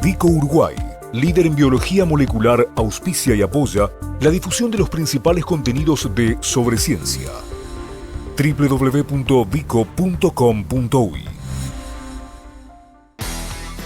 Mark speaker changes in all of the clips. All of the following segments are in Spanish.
Speaker 1: Vico Uruguay, líder en biología molecular, auspicia y apoya la difusión de los principales contenidos de Sobreciencia. www.vico.com.uy.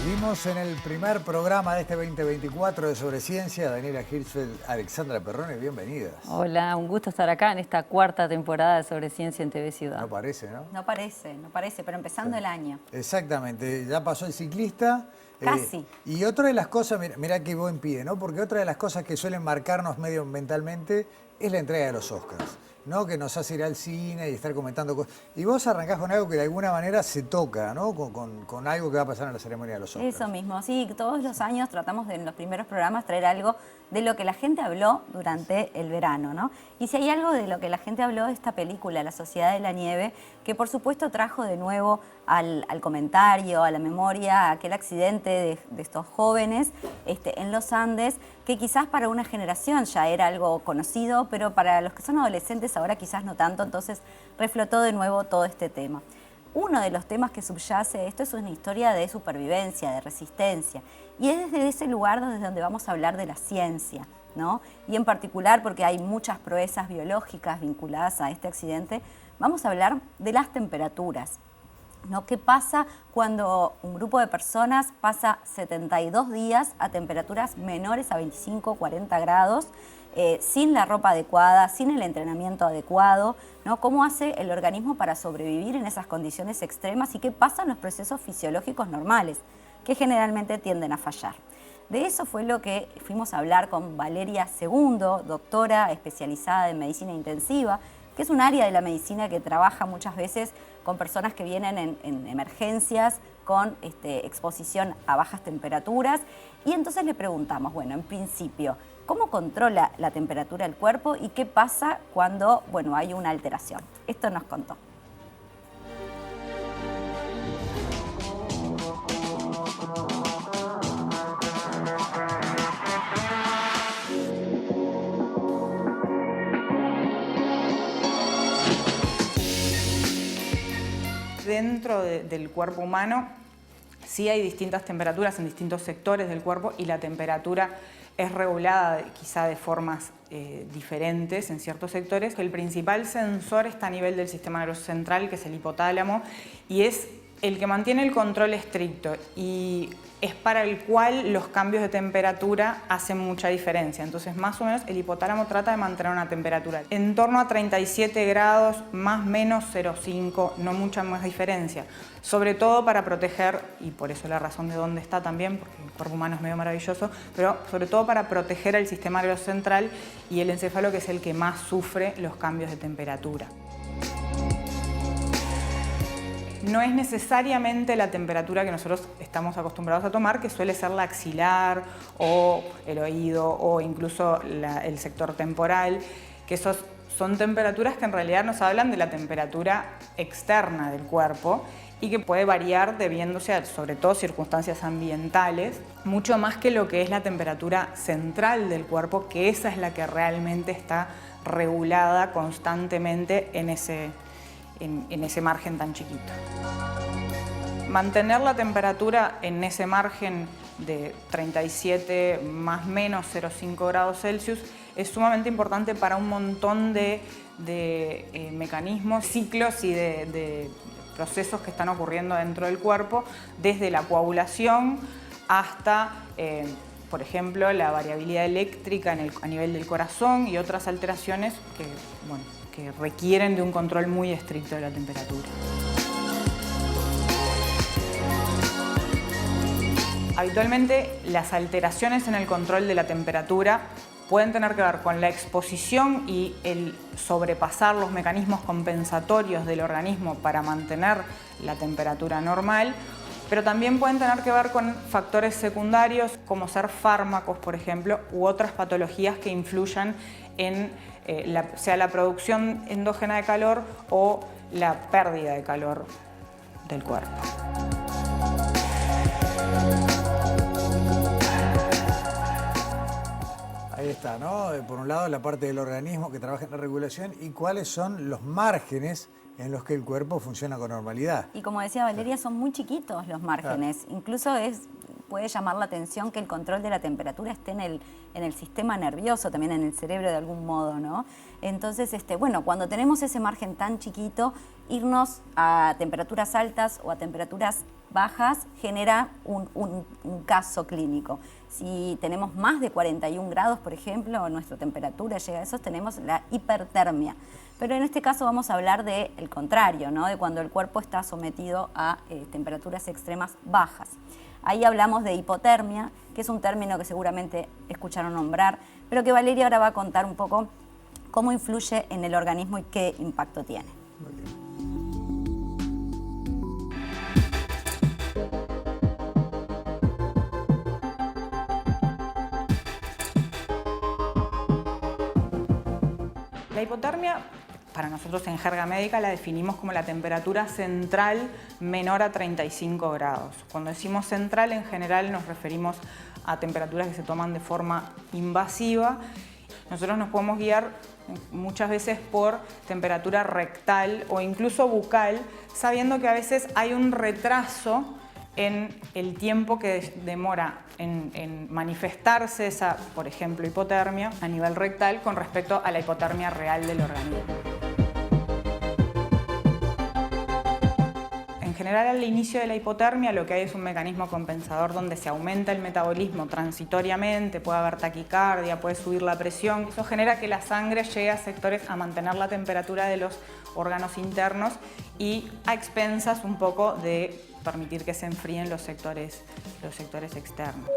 Speaker 2: Seguimos en el primer programa de este 2024 de Sobreciencia. Daniela Hirschfeld, Alexandra Perrone, bienvenidas.
Speaker 3: Hola, un gusto estar acá en esta cuarta temporada de Sobreciencia en TV Ciudad.
Speaker 2: No parece, ¿no?
Speaker 4: No parece, pero empezando el año.
Speaker 2: Exactamente, ya pasó el ciclista.
Speaker 4: Casi.
Speaker 2: Y otra de las cosas, mira que buen pie, ¿no? Porque otra de las cosas que suelen marcarnos medio mentalmente es la entrega de los Oscars, ¿no? Que nos hace ir al cine y estar comentando cosas. Y vos arrancás con algo que de alguna manera se toca, ¿no? Con algo que va a pasar en la ceremonia de los Oscars.
Speaker 4: Eso mismo, sí, todos los años tratamos de en los primeros programas traer algo de lo que la gente habló durante el verano, ¿no? Y si hay algo de lo que la gente habló de esta película, La Sociedad de la Nieve, que por supuesto trajo de nuevo al comentario, a la memoria, aquel accidente de estos jóvenes en los Andes, que quizás para una generación ya era algo conocido, pero para los que son adolescentes ahora quizás no tanto, entonces reflotó de nuevo todo este tema. Uno de los temas que subyace esto es una historia de supervivencia, de resistencia, y es desde ese lugar desde donde vamos a hablar de la ciencia, ¿no? Y en particular, porque hay muchas proezas biológicas vinculadas a este accidente, vamos a hablar de las temperaturas, ¿no? ¿Qué pasa cuando un grupo de personas pasa 72 días a temperaturas menores a 25, 40 grados, sin la ropa adecuada, sin el entrenamiento adecuado, ¿no? ¿Cómo hace el organismo para sobrevivir en esas condiciones extremas y qué pasa en los procesos fisiológicos normales, que generalmente tienden a fallar? De eso fue lo que fuimos a hablar con Valeria Segundo, doctora especializada en medicina intensiva, que es un área de la medicina que trabaja muchas veces con personas que vienen en emergencias con exposición a bajas temperaturas. Y entonces le preguntamos, bueno, en principio, ¿cómo controla la temperatura del cuerpo y qué pasa cuando, bueno, hay una alteración? Esto nos contó.
Speaker 5: Dentro del cuerpo humano sí hay distintas temperaturas en distintos sectores del cuerpo y la temperatura es regulada quizá de formas diferentes en ciertos sectores. El principal sensor está a nivel del sistema nervioso central, que es el hipotálamo, y es el que mantiene el control estricto y es para el cual los cambios de temperatura hacen mucha diferencia. Entonces, más o menos, el hipotálamo trata de mantener una temperatura en torno a 37 grados, más o menos 0,5, no mucha más diferencia. Sobre todo para proteger, y por eso la razón de dónde está también, porque el cuerpo humano es medio maravilloso, pero sobre todo para proteger el sistema nervioso central y el encéfalo, que es el que más sufre los cambios de temperatura. No es necesariamente la temperatura que nosotros estamos acostumbrados a tomar, que suele ser la axilar o el oído o incluso el sector temporal, que son temperaturas que en realidad nos hablan de la temperatura externa del cuerpo y que puede variar debiéndose a, sobre todo, circunstancias ambientales, mucho más que lo que es la temperatura central del cuerpo, que esa es la que realmente está regulada constantemente en ese margen tan chiquito. Mantener la temperatura en ese margen de 37 más menos 0,5 grados Celsius es sumamente importante para un montón de mecanismos, ciclos y de procesos que están ocurriendo dentro del cuerpo, desde la coagulación hasta, por ejemplo, la variabilidad eléctrica a nivel del corazón y otras alteraciones que requieren de un control muy estricto de la temperatura. Habitualmente, las alteraciones en el control de la temperatura pueden tener que ver con la exposición y el sobrepasar los mecanismos compensatorios del organismo para mantener la temperatura normal, pero también pueden tener que ver con factores secundarios como ser fármacos, por ejemplo, u otras patologías que influyan en sea la producción endógena de calor o la pérdida de calor del cuerpo.
Speaker 2: Ahí está, ¿no? Por un lado, la parte del organismo que trabaja en la regulación y cuáles son los márgenes en los que el cuerpo funciona con normalidad.
Speaker 4: Y como decía Valeria, son muy chiquitos los márgenes. Incluso puede llamar la atención que el control de la temperatura esté en el sistema nervioso, también en el cerebro de algún modo, ¿no? Entonces, bueno, cuando tenemos ese margen tan chiquito, irnos a temperaturas altas o a temperaturas bajas genera un caso clínico. Si tenemos más de 41 grados, por ejemplo, nuestra temperatura llega a eso, tenemos la hipertermia. Pero en este caso vamos a hablar del contrario, ¿no? De cuando el cuerpo está sometido a temperaturas extremas bajas. Ahí hablamos de hipotermia, que es un término que seguramente escucharon nombrar, pero que Valeria ahora va a contar un poco cómo influye en el organismo y qué impacto tiene.
Speaker 5: La hipotermia, para nosotros en jerga médica, la definimos como la temperatura central menor a 35 grados. Cuando decimos central, en general nos referimos a temperaturas que se toman de forma invasiva. Nosotros nos podemos guiar muchas veces por temperatura rectal o incluso bucal, sabiendo que a veces hay un retraso en el tiempo que demora en manifestarse esa, por ejemplo, hipotermia a nivel rectal con respecto a la hipotermia real del organismo. En general, al inicio de la hipotermia lo que hay es un mecanismo compensador donde se aumenta el metabolismo transitoriamente, puede haber taquicardia, puede subir la presión. Eso genera que la sangre llegue a sectores a mantener la temperatura de los órganos internos y a expensas un poco de permitir que se enfríen los sectores externos.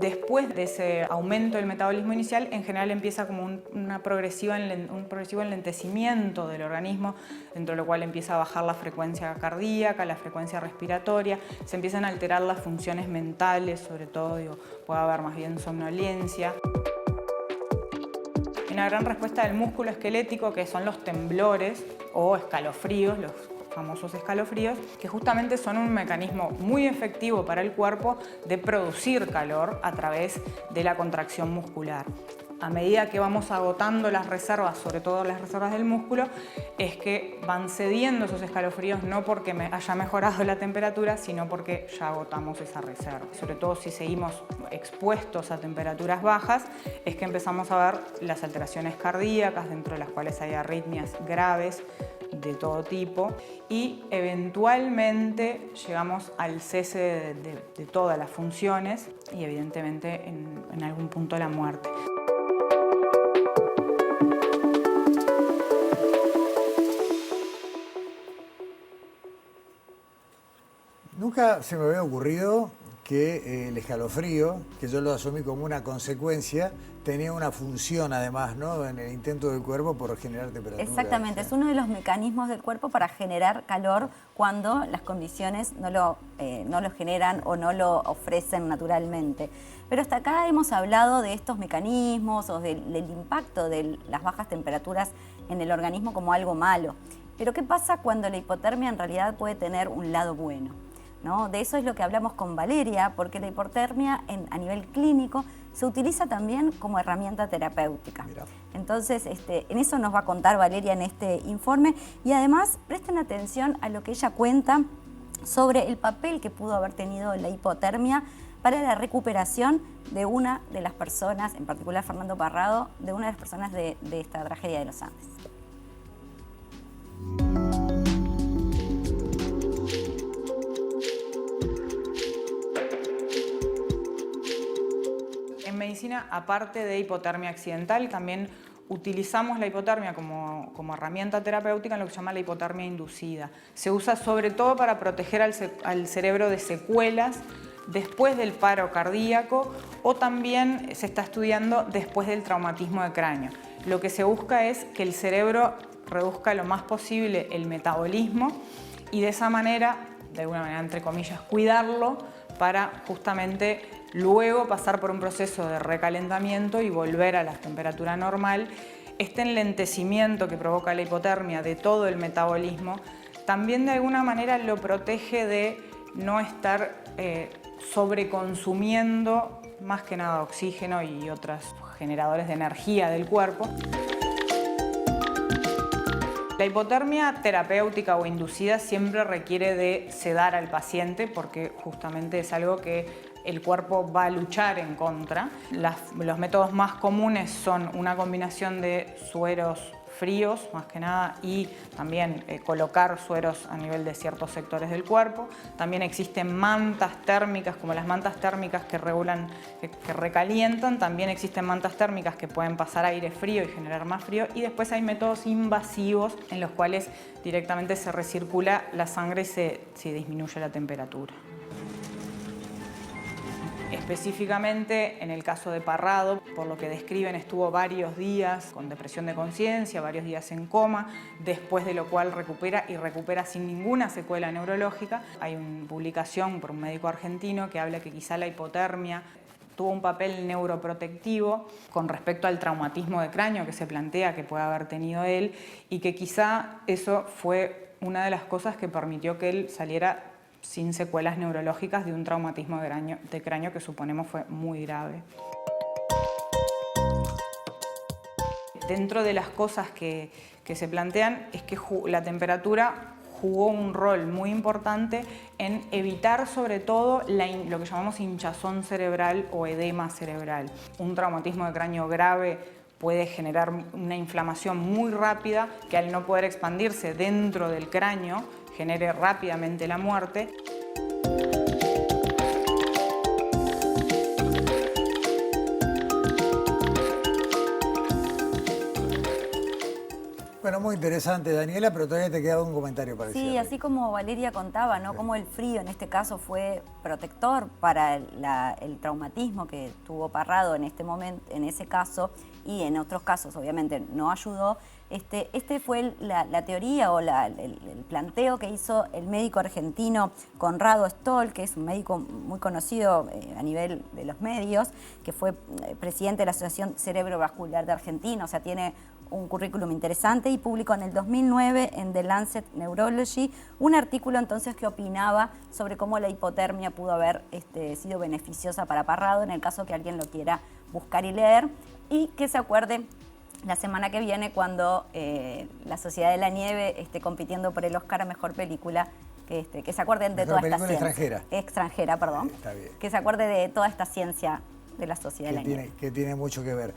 Speaker 5: Después de ese aumento del metabolismo inicial, en general empieza como un progresivo enlentecimiento del organismo, dentro de lo cual empieza a bajar la frecuencia cardíaca, la frecuencia respiratoria, se empiezan a alterar las funciones mentales, sobre todo, puede haber más bien somnolencia. Una gran respuesta del músculo esquelético, que son los temblores o escalofríos, los famosos escalofríos, que justamente son un mecanismo muy efectivo para el cuerpo de producir calor a través de la contracción muscular. A medida que vamos agotando las reservas, sobre todo las reservas del músculo, es que van cediendo esos escalofríos, no porque haya mejorado la temperatura, sino porque ya agotamos esa reserva. Sobre todo si seguimos expuestos a temperaturas bajas, es que empezamos a ver las alteraciones cardíacas, dentro de las cuales hay arritmias graves de todo tipo, y eventualmente llegamos al cese de todas las funciones y evidentemente en algún punto la muerte.
Speaker 2: Nunca se me había ocurrido que el escalofrío, que yo lo asumí como una consecuencia, tenía una función además, ¿no?, en el intento del cuerpo por generar temperatura.
Speaker 4: Exactamente, es uno de los mecanismos del cuerpo para generar calor cuando las condiciones no lo generan o no lo ofrecen naturalmente. Pero hasta acá hemos hablado de estos mecanismos o del impacto de las bajas temperaturas en el organismo como algo malo. Pero ¿qué pasa cuando la hipotermia en realidad puede tener un lado bueno? ¿No? De eso es lo que hablamos con Valeria, porque la hipotermia a nivel clínico se utiliza también como herramienta terapéutica. Mira. Entonces, en eso nos va a contar Valeria en este informe y además presten atención a lo que ella cuenta sobre el papel que pudo haber tenido la hipotermia para la recuperación de una de las personas, en particular Fernando Parrado, de una de las personas de esta tragedia de los Andes.
Speaker 5: En medicina, aparte de hipotermia accidental, también utilizamos la hipotermia como herramienta terapéutica en lo que se llama la hipotermia inducida. Se usa sobre todo para proteger al cerebro de secuelas después del paro cardíaco o también se está estudiando después del traumatismo de cráneo. Lo que se busca es que el cerebro reduzca lo más posible el metabolismo y de esa manera, de alguna manera entre comillas, cuidarlo para justamente luego pasar por un proceso de recalentamiento y volver a la temperatura normal. Este enlentecimiento que provoca la hipotermia de todo el metabolismo también de alguna manera lo protege de no estar sobreconsumiendo más que nada oxígeno y otros generadores de energía del cuerpo. La hipotermia terapéutica o inducida siempre requiere de sedar al paciente porque justamente es algo que el cuerpo va a luchar en contra. Los métodos más comunes son una combinación de sueros fríos, más que nada, y también colocar sueros a nivel de ciertos sectores del cuerpo. También existen mantas térmicas, como las mantas térmicas que regulan, que recalientan. También existen mantas térmicas que pueden pasar aire frío y generar más frío. Y después hay métodos invasivos en los cuales directamente se recircula la sangre y se disminuye la temperatura. Específicamente en el caso de Parrado, por lo que describen, estuvo varios días con depresión de conciencia, varios días en coma, después de lo cual recupera sin ninguna secuela neurológica. Hay una publicación por un médico argentino que habla que quizá la hipotermia tuvo un papel neuroprotectivo con respecto al traumatismo de cráneo que se plantea que puede haber tenido él y que quizá eso fue una de las cosas que permitió que él saliera sin secuelas neurológicas de un traumatismo de cráneo que suponemos fue muy grave. Dentro de las cosas que se plantean es que la temperatura jugó un rol muy importante en evitar sobre todo lo que llamamos hinchazón cerebral o edema cerebral. Un traumatismo de cráneo grave puede generar una inflamación muy rápida que al no poder expandirse dentro del cráneo genere rápidamente la muerte.
Speaker 2: Bueno, muy interesante, Daniela, pero todavía te queda un comentario para
Speaker 4: Sí, así como Valeria contaba, ¿no? Cómo el frío en este caso fue protector para el traumatismo que tuvo Parrado en este momento, en ese caso, y en otros casos obviamente no ayudó. Este fue la teoría o el planteo que hizo el médico argentino Conrado Stoll, que es un médico muy conocido a nivel de los medios, que fue presidente de la Asociación Cerebrovascular de Argentina, o sea, tiene un currículum interesante, y publicó en el 2009 en The Lancet Neurology un artículo entonces que opinaba sobre cómo la hipotermia pudo haber sido beneficiosa para Parrado, en el caso que alguien lo quiera buscar y leer, y que se acuerde la semana que viene cuando la Sociedad de la Nieve esté compitiendo por el Oscar a Mejor Película, que se acuerden de toda esta ciencia. Extranjera, perdón.
Speaker 2: Está bien.
Speaker 4: Que se acuerde de toda esta ciencia de la Sociedad de la Nieve.
Speaker 2: Que tiene mucho que ver.